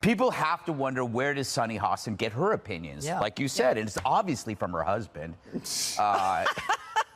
People have to wonder, where does Sunny Hostin get her opinions? Yeah. Like you said, and it's obviously from her husband.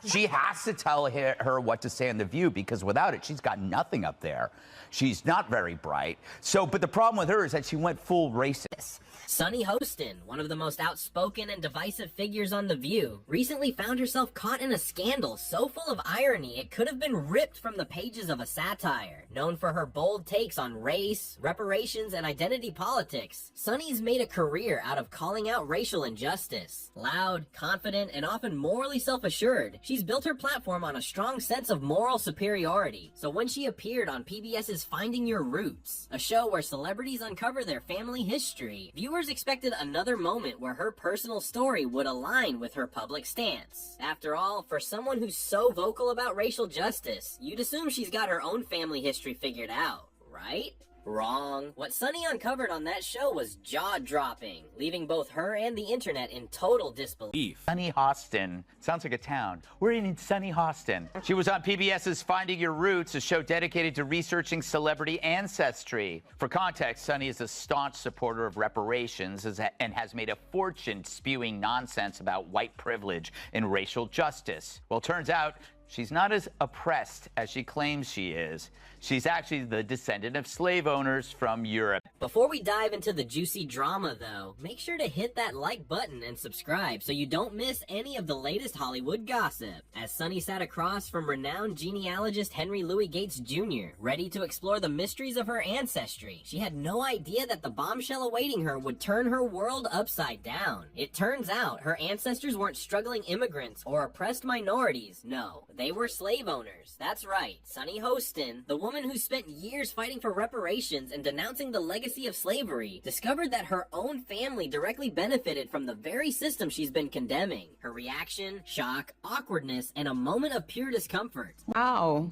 She has to tell her what to say on The View, because without it, she's got nothing up there. She's not very bright. But the problem with her is that she went full racist. Sunny Hostin, one of the most outspoken and divisive figures on The View, recently found herself caught in a scandal so full of irony it could have been ripped from the pages of a satire. Known for her bold takes on race, reparations, and identity politics, Sunny's made a career out of calling out racial injustice. Loud, confident, and often morally self-assured, she's built her platform on a strong sense of moral superiority. So when she appeared on PBS's Finding Your Roots, a show where celebrities uncover their family history, viewers expected another moment where her personal story would align with her public stance. After all, for someone who's so vocal about racial justice, you'd assume she's got her own family history figured out, right? Wrong. What Sunny uncovered on that show was jaw-dropping, leaving both her and the internet in total disbelief. Sunny Hostin. Sounds like a town. We're in Sunny Hostin. She was on PBS's Finding Your Roots, a show dedicated to researching celebrity ancestry. For context, Sunny is a staunch supporter of reparations and has made a fortune spewing nonsense about white privilege and racial justice. Well, turns out she's not as oppressed as she claims she is. She's actually the descendant of slave owners from Europe. Before we dive into the juicy drama, though, make sure to hit that like button and subscribe so you don't miss any of the latest Hollywood gossip. As Sunny sat across from renowned genealogist Henry Louis Gates Jr., ready to explore the mysteries of her ancestry, she had no idea that the bombshell awaiting her would turn her world upside down. It turns out her ancestors weren't struggling immigrants or oppressed minorities. No, they were slave owners. That's right, Sunny Hostin, the woman who spent years fighting for reparations and denouncing the legacy of slavery, discovered that her own family directly benefited from the very system she's been condemning. Her reaction, shock, awkwardness, and a moment of pure discomfort. Wow.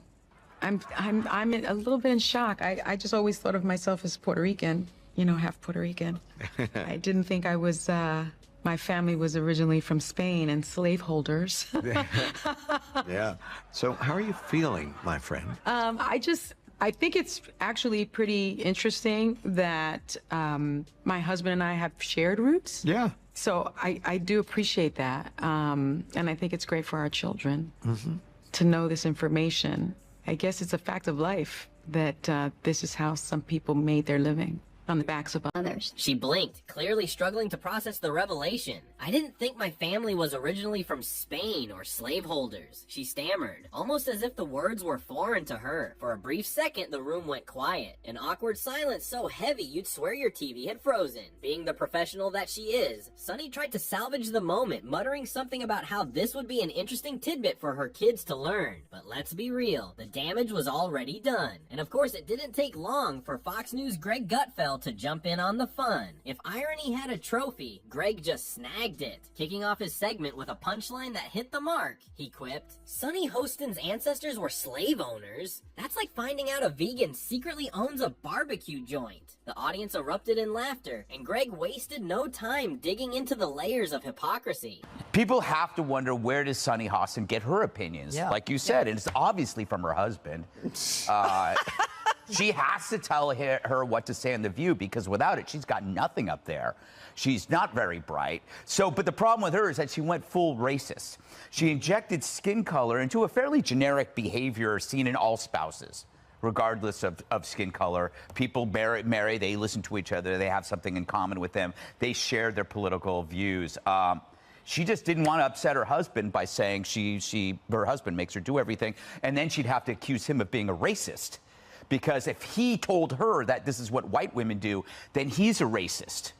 I'm a little bit in shock. I just always thought of myself as Puerto Rican, you know, half Puerto Rican. I didn't think I was, my family was originally from Spain and slaveholders. Yeah. So how are you feeling, my friend? I think it's actually pretty interesting that my husband and I have shared roots. Yeah. So I do appreciate that. And I think it's great for our children to know this information. I guess it's a fact of life that this is how some people made their living, on the backs of others. She blinked, clearly struggling to process the revelation. I didn't think my family was originally from Spain or slaveholders, she stammered, almost as if the words were foreign to her. For a brief second, the room went quiet, an awkward silence so heavy you'd swear your TV had frozen. Being the professional that she is, Sunny tried to salvage the moment, muttering something about how this would be an interesting tidbit for her kids to learn. But let's be real, the damage was already done. And of course, it didn't take long for Fox News' Greg Gutfeld to jump in on the fun. If irony had a trophy, Greg just snagged it, kicking off his segment with a punchline that hit the mark. He quipped, "Sunny Hostin's ancestors were slave owners? That's like finding out a vegan secretly owns a barbecue joint." The audience erupted in laughter, and Greg wasted no time digging into the layers of hypocrisy. People have to wonder, where does Sunny Hostin get her opinions? Yeah. Like you said, and it's obviously from her husband. She has to tell her what to say on The View, because without it, she's got nothing up there. She's not very bright. But the problem with her is that she went full racist. She injected skin color into a fairly generic behavior seen in all spouses, regardless of skin color. People marry, they listen to each other, they have something in common with them, they share their political views. She just didn't want to upset her husband by saying her husband makes her do everything, and then she'd have to accuse him of being a racist. Because if he told her that this is what white women do, then he's a racist.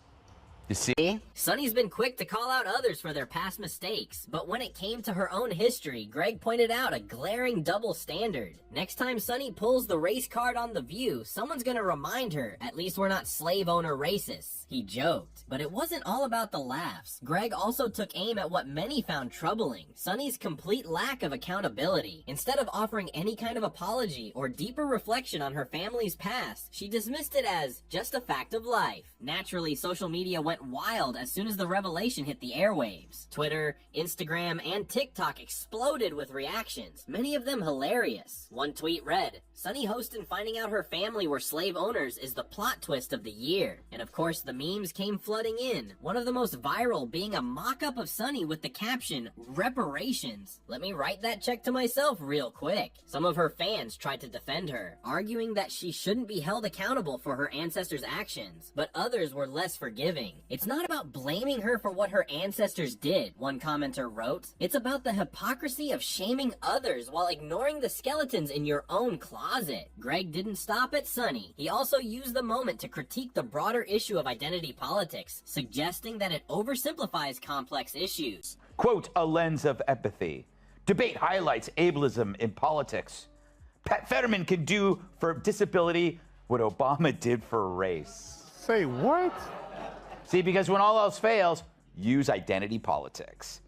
You see? Sunny's been quick to call out others for their past mistakes, but when it came to her own history, Greg pointed out a glaring double standard. Next time Sunny pulls the race card on The View, someone's gonna remind her, "At least we're not slave owner racists," he joked. But it wasn't all about the laughs. Greg also took aim at what many found troubling, Sunny's complete lack of accountability. Instead of offering any kind of apology or deeper reflection on her family's past, she dismissed it as just a fact of life. Naturally, social media went went wild as soon as the revelation hit the airwaves. Twitter, Instagram, and TikTok exploded with reactions, many of them hilarious. One tweet read, "Sunny Hostin finding out her family were slave owners is the plot twist of the year." And of course the memes came flooding in, one of the most viral being a mock-up of Sunny with the caption, "Reparations." Let me write that check to myself real quick. Some of her fans tried to defend her, arguing that she shouldn't be held accountable for her ancestors' actions, but others were less forgiving. "It's not about blaming her for what her ancestors did," one commenter wrote. "It's about the hypocrisy of shaming others while ignoring the skeletons in your own closet." Greg didn't stop at Sunny. He also used the moment to critique the broader issue of identity politics, suggesting that it oversimplifies complex issues. Quote, "A lens of empathy. Debate highlights ableism in politics. Pat Fetterman can do for disability what Obama did for race." Say what? See, because when all else fails, use identity politics.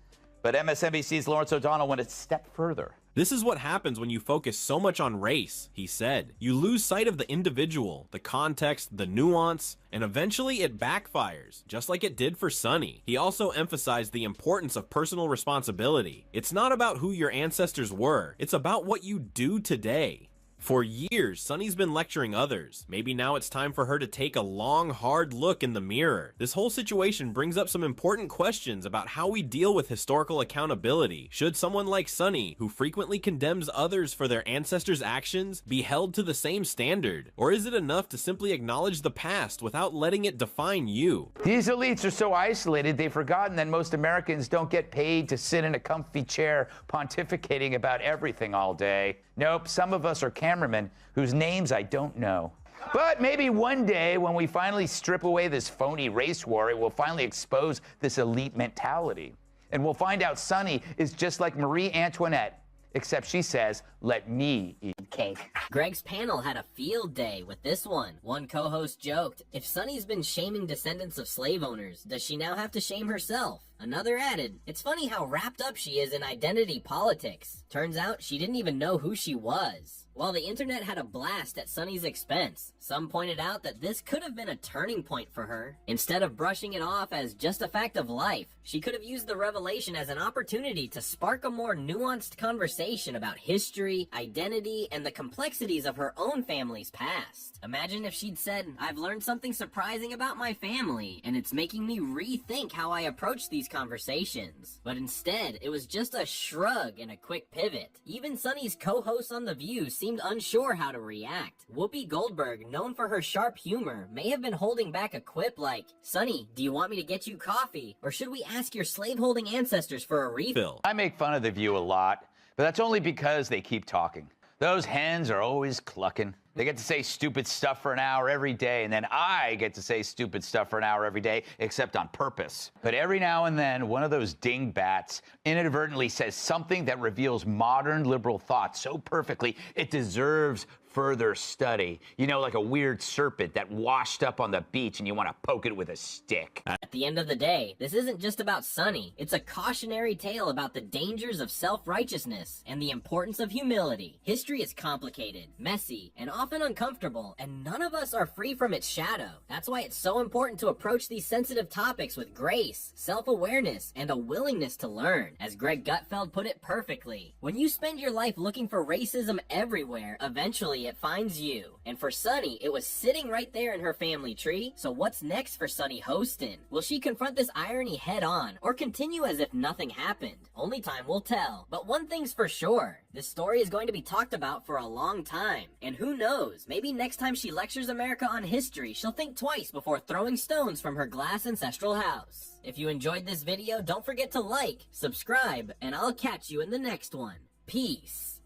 But MSNBC's Lawrence O'Donnell went a step further. "This is what happens when you focus so much on race," he said. "You lose sight of the individual, the context, the nuance, and eventually it backfires, just like it did for Sunny." He also emphasized the importance of personal responsibility. "It's not about who your ancestors were, it's about what you do today." For years, Sunny's been lecturing others. Maybe now it's time for her to take a long, hard look in the mirror. This whole situation brings up some important questions about how we deal with historical accountability. Should someone like Sunny, who frequently condemns others for their ancestors' actions, be held to the same standard? Or is it enough to simply acknowledge the past without letting it define you? These elites are so isolated, they've forgotten that most Americans don't get paid to sit in a comfy chair pontificating about everything all day. Nope, some of us are cameramen whose names I don't know. But maybe one day when we finally strip away this phony race war, it will finally expose this elite mentality. And we'll find out Sunny is just like Marie Antoinette, except she says, "Let me eat cake." Greg's panel had a field day with this one. One co-host joked, "If Sunny's been shaming descendants of slave owners, does she now have to shame herself?" Another added, "It's funny how wrapped up she is in identity politics. Turns out she didn't even know who she was." While the internet had a blast at Sunny's expense, some pointed out that this could have been a turning point for her. Instead of brushing it off as just a fact of life, she could have used the revelation as an opportunity to spark a more nuanced conversation about history, identity, and the complexities of her own family's past. Imagine if she'd said, "I've learned something surprising about my family, and it's making me rethink how I approach these conversations." But instead, it was just a shrug and a quick pivot. Even Sunny's co-hosts on The View seemed unsure how to react. Whoopi Goldberg, known for her sharp humor, may have been holding back a quip like, "Sunny, do you want me to get you coffee? Or should we ask your slaveholding ancestors for a refill?" I make fun of The View a lot, but that's only because they keep talking. Those hens are always clucking. They get to say stupid stuff for an hour every day, and then I get to say stupid stuff for an hour every day, except on purpose. But every now and then, one of those dingbats inadvertently says something that reveals modern liberal thought so perfectly, it deserves further study. You know, like a weird serpent that washed up on the beach and you want to poke it with a stick. At the end of the day, this isn't just about Sunny. It's a cautionary tale about the dangers of self-righteousness and the importance of humility. History is complicated, messy, and often uncomfortable, and none of us are free from its shadow. That's why it's so important to approach these sensitive topics with grace, self-awareness, and a willingness to learn. As Greg Gutfeld put it perfectly, when you spend your life looking for racism everywhere, eventually it finds you. And for Sunny, it was sitting right there in her family tree. So what's next for Sunny Hostin? Will she confront this irony head on, or continue as if nothing happened? Only time will tell. But one thing's for sure, this story is going to be talked about for a long time. And who knows, maybe next time she lectures America on history, she'll think twice before throwing stones from her glass ancestral house. If you enjoyed this video, don't forget to like, subscribe, and I'll catch you in the next one. Peace.